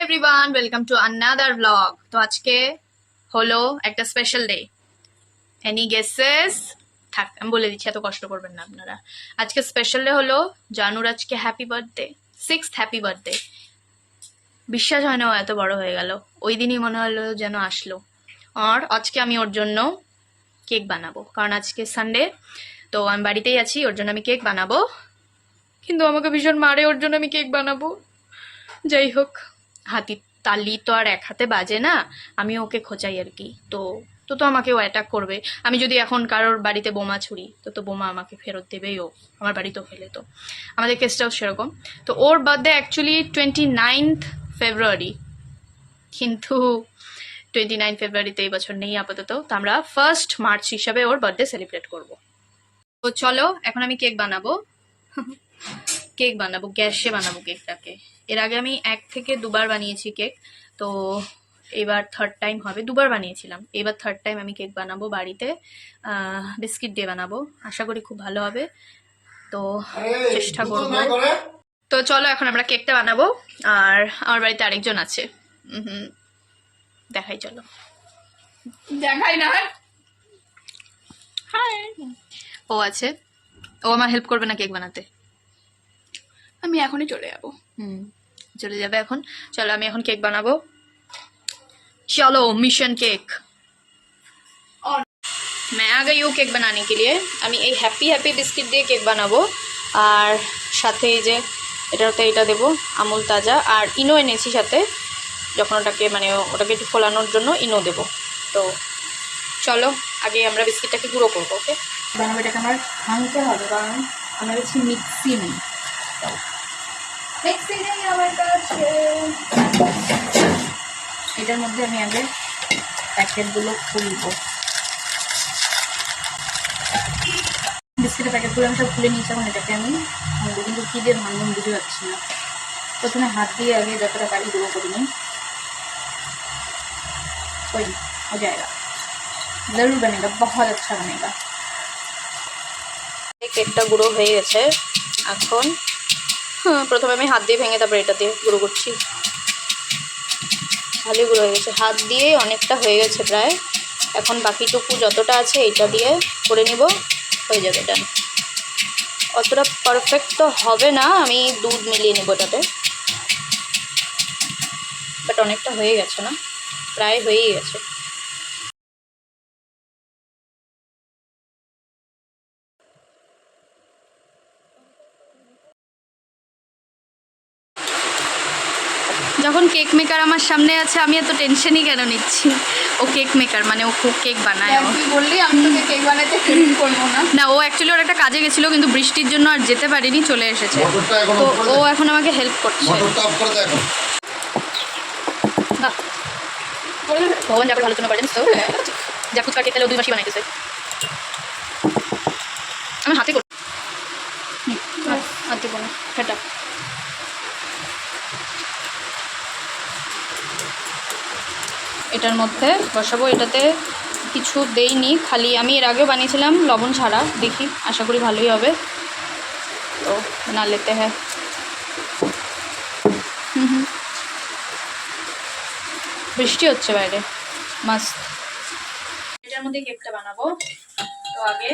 Everyone, welcome to another blog. তো আজকে হলো একটা স্পেশাল ডে। Any guesses? থাক, আমি বলে দিচ্ছি, এত কষ্ট করবেন না আপনারা। আজকে স্পেশাল ডে হলো জানুর আজকে happy birthday, 6th happy birthday. বিশ্বাস হয় না ও এত বড় হয়ে গেল। ওই দিনই মনে হলো যেন আসলো। আর আজকে আমি ওর জন্য কেক বানাবো, কারণ আজকে সানডে, তো আমি বাড়িতেই আছি। ওর জন্য আমি কেক বানাবো, কিন্তু আমাকে ভীষণ মারে ওর জন্য আমি কেক বানাবো। যাই হোক, হাতির তালি তো আর এক হাতে বাজে না। আমি ওকে খোঁচাই আর কি। তো তো তো আমাকেও অ্যাটাক করবে। আমি যদি এখন কারোর বাড়িতে বোমা ছুড়ি, তো বোমা আমাকে ফেরত দেবেই ও, আমার বাড়িতেও ফেলে। তো আমাদের কেসটাও সেরকম। তো ওর বার্থডে অ্যাকচুয়ালি 29th ফেব্রুয়ারি, কিন্তু 29 ফেব্রুয়ারিতে এই বছর নেই আপাতত। তো আমরা 1st মার্চ হিসাবে ওর বার্থডে সেলিব্রেট করব। তো চলো, এখন আমি কেক বানাবো। কেক বানাবো, গ্যাসে বানাবো কেকটাকে। এর আগে আমি 1 থেকে 2বার বানিয়েছি কেক, তো এবার 3rd টাইম হবে। 2বার বানিয়েছিলাম, এবার 3rd টাইম আমি কেক বানাবো বাড়িতে। বিস্কিট দিয়ে বানাবো, আশা করি খুব ভালো হবে। তো চেষ্টা করবো। তো চলো, এখন আমরা কেকটা বানাবো। আর আমার বাড়িতে আরেকজন আছে, দেখাই, চলো দেখাই না। হাই, ও আছে। ও আমার হেল্প করবে না কেক বানাতে। আমি এখনই চলে যাবো। চলে যাবে এখন। চলো, আমি এখন কেক বানাবো। चलो मिशन केक। और मैं आ गई हूँ केक बनाने के लिए। আমি এই হ্যাপি হ্যাপি বিস্কিট দিয়ে কেক বানাবো। আর সাথে এই যে এটাতে এটা দেবো, আমুল তাজা। আর ইনো এনেছি সাথে, যখন ওটাকে একটু ফোলানোর জন্য ইনো দেবো। তো চলো, আগে আমরা বিস্কিটটাকে গুঁড়ো করবো। ওকে, বানাবো। এটাকে আমার ভাঙতে হবে, কারণ আমার কাছে মিক্সি নেই। মিক্সি নেই আমার কাছে। এটার মধ্যে আমি আগে প্যাকেটগুলো খুলবো। বিস্কিটের প্যাকেটগুলো আমি সব খুলে নিয়েছি। এখন এটাকে আমি ভাঙবো, কিন্তু কী দিয়ে ভাঙবো বুঝতে পারছি না। প্রথমে হাত দিয়ে আগে যতটা পারি গুঁড়ো করে নিই। कोई हो जाएगा, जरूर बनेगा, बहुत अच्छा बनेगा। কেকটা গুঁড়ো হয়ে গেছে। এখন প্রথমে আমি হাত দিয়ে ভেঙে তারপরে এটা দিয়ে গুঁড়ো করছি। ভালোই গুঁড়ো হয়ে গেছে, হাত দিয়ে অনেকটা হয়ে গেছে প্রায়। এখন বাকিটুকু যতটা আছে এটা দিয়ে করে নিব, হয়ে যাবে। ডান। অতটা পারফেক্ট তো হবে না, আমি দুধ মিলিয়ে নেব এটাতে। বাট অনেকটা হয়ে গেছে না, প্রায় হয়েই গেছে। যখন কেক মেকার আমার সামনে আছে, আমি এত টেনশনই কেন নিচ্ছি? ও কেক মেকার, মানে ও খুব কেক বানায়। তুই বললি আমি তোকে কেক বানাতে হেল্প করবো না? না, ও অ্যাকচুয়ালি ওর একটা কাজে গেছিলো, কিন্তু বৃষ্টির জন্য আর যেতে পারিনি, চলে এসেছে। তো ও এখন আমাকে হেল্প করছে। ভগবান যাবার ভালোর জন্য করে, জানিস তো? যা ফুচকা কেক খেলে 2 মাসই বানাইতেছে। আমি হাতে করি, হাতে কোনো সেটা। এটার মধ্যে বসাবো। এটাতে কিছু দেইনি, খালি আমি এর আগেও বানিয়েছিলাম লবণ ছাড়া। দেখি, আশা করি ভালোই হবে। তো না লেতে হ্যাঁ। বৃষ্টি হচ্ছে বাইরে, মাস্ট। এটার মধ্যে কেকটা বানাবো। তো আগে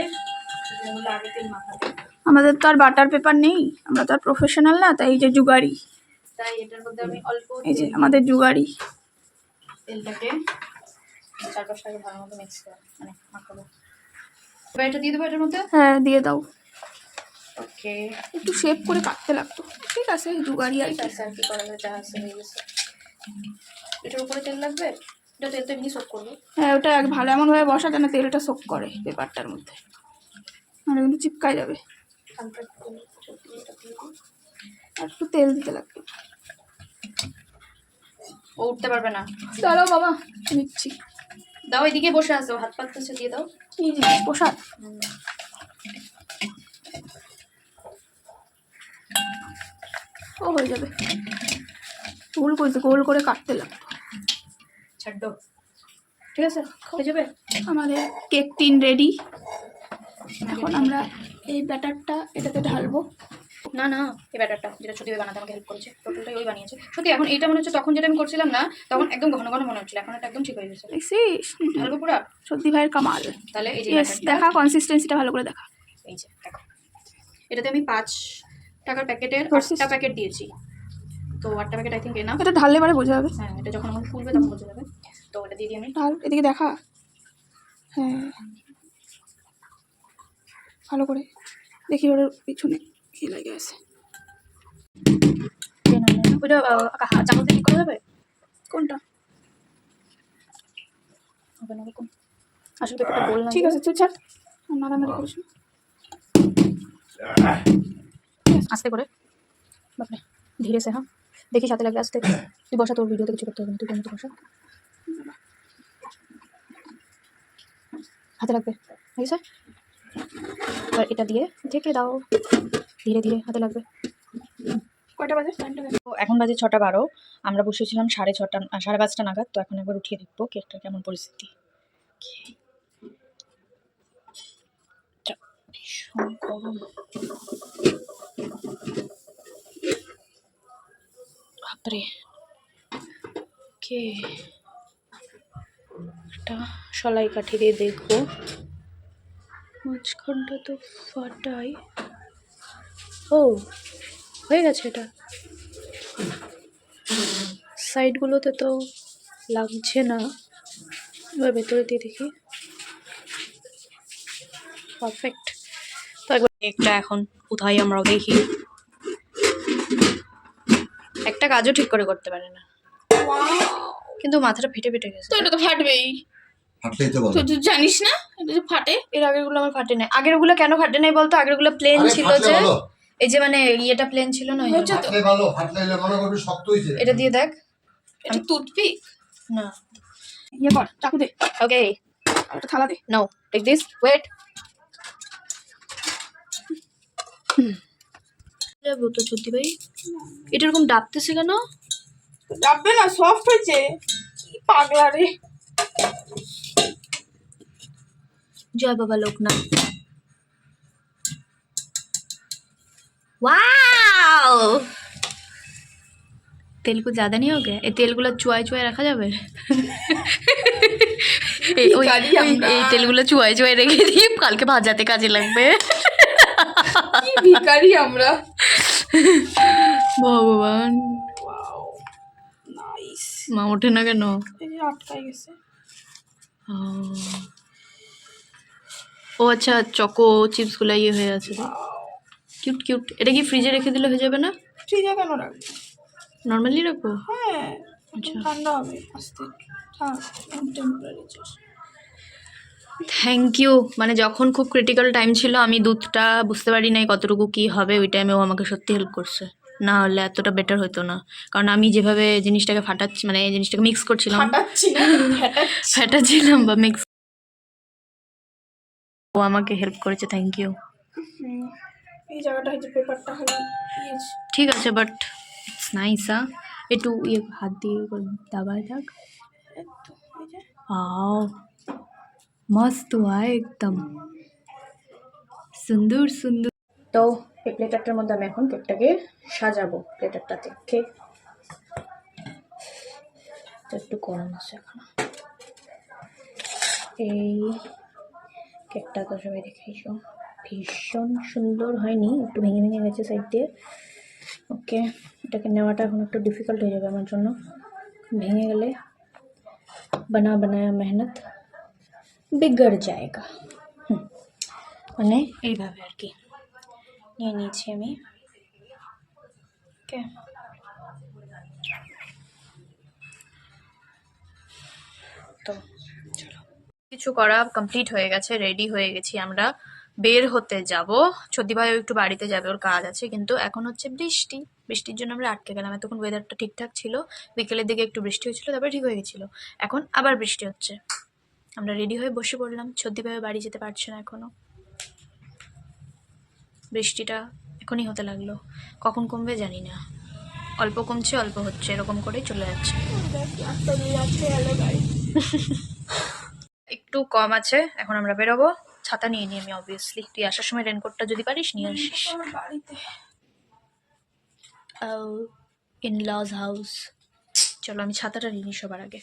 তেল মাখাতে। আমাদের তো আর বাটার পেপার নেই, আমরা তো আর প্রফেশনাল না, তাই এই যে জুগাড়ি। তাই এটার মধ্যে আমি অল্প এই যে আমাদের জুগাড়ি। তেলটাকে 4-5টাকে ভালো মতো মিক্স করে মাখাবো। এবার এটা দিয়ে দেবো এটার মধ্যে। হ্যাঁ, দিয়ে দাও। ওকে, একটু শেপ করে কাটতে লাগতো। ঠিক আছে, জুগাড়ি আর কি। আর কি করা যা আছে হয়ে গেছে। এটার উপরে তেল লাগবে, এটা তেল তো এমনি সোক করবে। হ্যাঁ, ওটা ভালো এমনভাবে বসা যেন তেলটা সোক করে পেপারটার মধ্যে, নাহলে কিন্তু চিপকায় যাবে। আর একটু তেল দিতে লাগবে। ও উঠতে পারবে না। দাঁড়াও বাবা, নিচ্ছি। দাও, এদিকে বসে আসো, হাত পাততেছে, দিয়ে দাও। কি জিনিস? প্রসাদ। ও হয়ে যাবে। গোল করে কাটতে লাগতো। ছাড়ো, ঠিক আছে, হয়ে যাবে। আমাদের কেক টিন রেডি। এখন আমরা এই ব্যাটারটা এটাতে ঢালবো। না না, এই ব্যাটারটা যেটা সত্যি বানাতে আমাকে হেল্প করেছে, টোটালটাই ওই বানিয়েছে। সত্যি এখন এইটা মনে হচ্ছে তখন যেটা আমি করছিলাম না, তখন একদম ঘন ঘন মনে হচ্ছিল, এখন এটা একদম ঠিক হয়ে গেছে। দেখছিস অল্প পুরা। সত্যি ভাইয়ের কামাল। তাহলে এই যে Yes, ব্যাটারটা, দেখা কনসিস্টেন্সিটা ভালো করে দেখা। এই যে দেখো, এটাতে আমি 5 টাকার প্যাকেটের Consist- 8টা প্যাকেট দিয়েছি, তো 8টা প্যাকেট আই থিঙ্ক এনাফ। এটা ঢাললে পরে বোঝা যাবে। হ্যাঁ, এটা যখন আমার ফুলবে তখন বোঝা যাবে। তো এটা দিয়ে দিই আমি। ঢাল, এদিকে দেখা। হ্যাঁ, ভালো করে দেখি ওর পিছনে কি লাগে আছে। ওইটা চামচ দিয়ে ঠিক করা যাবে? কোনটা? হবে না এরকম, আসলে পেপারটা গোল না। ঠিক আছে, তুই ছাড়, নাড়ানাড়ি করিস না। আস্তে করে, বাপরে, ধীরে সে। হ্যাঁ, দেখি সাথে লাগবে আস্তে। তুই বসা, তোর ভিডিওতে কিছু করতে হবে না, তুই কোনো বসা, হাতে লাগবে, ঠিক আছে? এবার এটা দিয়ে ঢেকে দাও, ধীরে ধীরে হাতে লাগবে। কয়টা বাজে? টাইমটা দেখ। তো এখন বাজে 6:12, আমরা বসেছিলাম 6:30 5:30 নাগাদ। তো এখন একবার উঠিয়ে দেখবো কেকটা কেমন পরিস্থিতি। ভীষণ গরম, বাপরে। কে একটা সলাই কাঠি দিয়ে দেখবো, মাঝখানটা তো ফাটাই। ও, হয়ে গেছে এটা, সাইডগুলোতে তো লাগছে না। এবার ভেতরে দিয়ে দেখি, পারফেক্ট। তো একবার কেকটা এখন কোথায় আমরা দেখি। একটা কাজও ঠিক করে করতে পারে না, কিন্তু মাথাটা ফেটে ফেটে গেছে। তো এটা তো ফাটবেই, ফাটলেই তো বলো। তুই জানিস না এটা যে ফাটে। এর আগেরগুলো আমার ফাটে নাই। আগেরগুলো কেন ফাটে নাই বলতো? আগেরগুলো প্লেন আরে ছিল, ফাটলে যে ভালো। এই যে মানে ইয়েটা প্লেন ছিল না, ওই হয়েছে জন্য। তো। ফাটলে ভালো, ফাটলে হলে মনে করবি শক্ত হয়েছে। এটা দিয়ে দেখ। এটা টুথপিক। না, ইয়ে কর, চাকু দে, ওকে, আর একটা থালা দে। No, take this, wait. যাবো তো সত্যি ভাই, এটা এরকম ডাবতেছে কেন? ডাববে না, সফট হয়েছে। কি পাগলা রে। जय बाबा लोकनाथ। वाओ, तेल कुछ ज्यादा नहीं हो गया? ये तेलগুলো চুয়াই চুয়াই রাখা যাবে? এই তেলগুলো চুয়াই চুয়াই রেখে দিই, কালকে ভাজাতে কাজে লাগবে। কি ভিখারি আমরা। ভগবান, ওয়াও, নাইস। মা ওঠে না কেন? এই যে আটকাই গেছে। ও আচ্ছা, চকো চিপস গুলো ইয়ে হয়ে আছে, কিউট কিউট। এটা কি ফ্রিজে রেখে দিলে হয়ে যাবে না? ফ্রিজে কেন রাখবো? নর্মালি রাখবো? হ্যাঁ, আচ্ছা, ঠান্ডা হবে আস্তে। থাক, টেম্পারেচার। Thank you. মানে যখন খুব ক্রিটিক্যাল টাইম ছিল, আমি দুধটা বুঝতে পারি নাই কতটুকু কি হবে, ওই টাইমে ও আমাকে সত্যি হেল্প করছে। না হলে এতটা বেটার হতো না, কারণ আমি যেভাবে জিনিসটাকে ফাটাচ্ছি, মানে এই জিনিসটাকে মিক্স করছিলাম, ফাটাচ্ছি না, ফাটাচ্ছি। ফাটাচ্ছিলাম বা মিক্স, ও আমাকে হেল্প করেছে, থ্যাংক ইউ। এই জায়গাটা হচ্ছে পেপারটা খালি ইয়েস। ঠিক আছে, বাট ইটস নাইস। একটু ইয়ে হাত দিয়ে দাবায় থাক। একটু এই যে आओ, मस्त हुआ है एकदम সুন্দর সুন্দর। তো এই প্লেটারটার মধ্যে আমি এখন কেকটাকে সাজাবো, প্লেটারটাতে কেক তো একটু গরম আছে এখন। এই কেকটা তো সবাই দেখেইছো, ভীষণ সুন্দর হয়নি, একটু ভেঙে ভেঙে গেছে সাইড দিয়ে। ওকে, এটাকে নেওয়াটা এখন একটু ডিফিকাল্ট হয়ে যাবে আমার জন্য, ভেঙে গেলে बना बनाया मेहनत बिगड़ जाएगा। মানে এইভাবে আর কি নিয়ে নিয়েছি আমি। ওকে, তো চলো, কিছু করা কমপ্লিট হয়ে গেছে, রেডি হয়ে গেছি, আমরা বের হতে যাব। সত্যি ভাই একটু বাড়িতে যাবে, ওর কাজ আছে, কিন্তু এখন হচ্ছে বৃষ্টি, বৃষ্টির জন্য আমরা আটকে গেলাম। এতক্ষণ ওয়েদারটা ঠিকঠাক ছিল, বিকেলের দিকে একটু বৃষ্টি হয়েছিল, তারপরে ঠিক হয়ে গেছিলো, এখন আবার বৃষ্টি হচ্ছে। আমরা রেডি হয়ে বসে পড়লাম, সত্যি ভাই বাড়ি যেতে পারছে না এখনো, বৃষ্টিটা এখনই হতে লাগলো, কখন কমবে জানি না, অল্প কমছে অল্প হচ্ছে, এরকম করেই চলে যাচ্ছে। একটা দুই আছে, হ্যালো গাইস। একটু কম আছে, এখন আমরা বেরোবো। ছাতা নিয়ে নিই আমি অবভিয়াসলি, তুই আসার সময় রেনকোটটা যদি পারিস নিয়ে আসিস। আমার বাড়িতে ইন লজ হাউস। চলো আমি ছাতাটা নিয়ে নিই সবার আগে।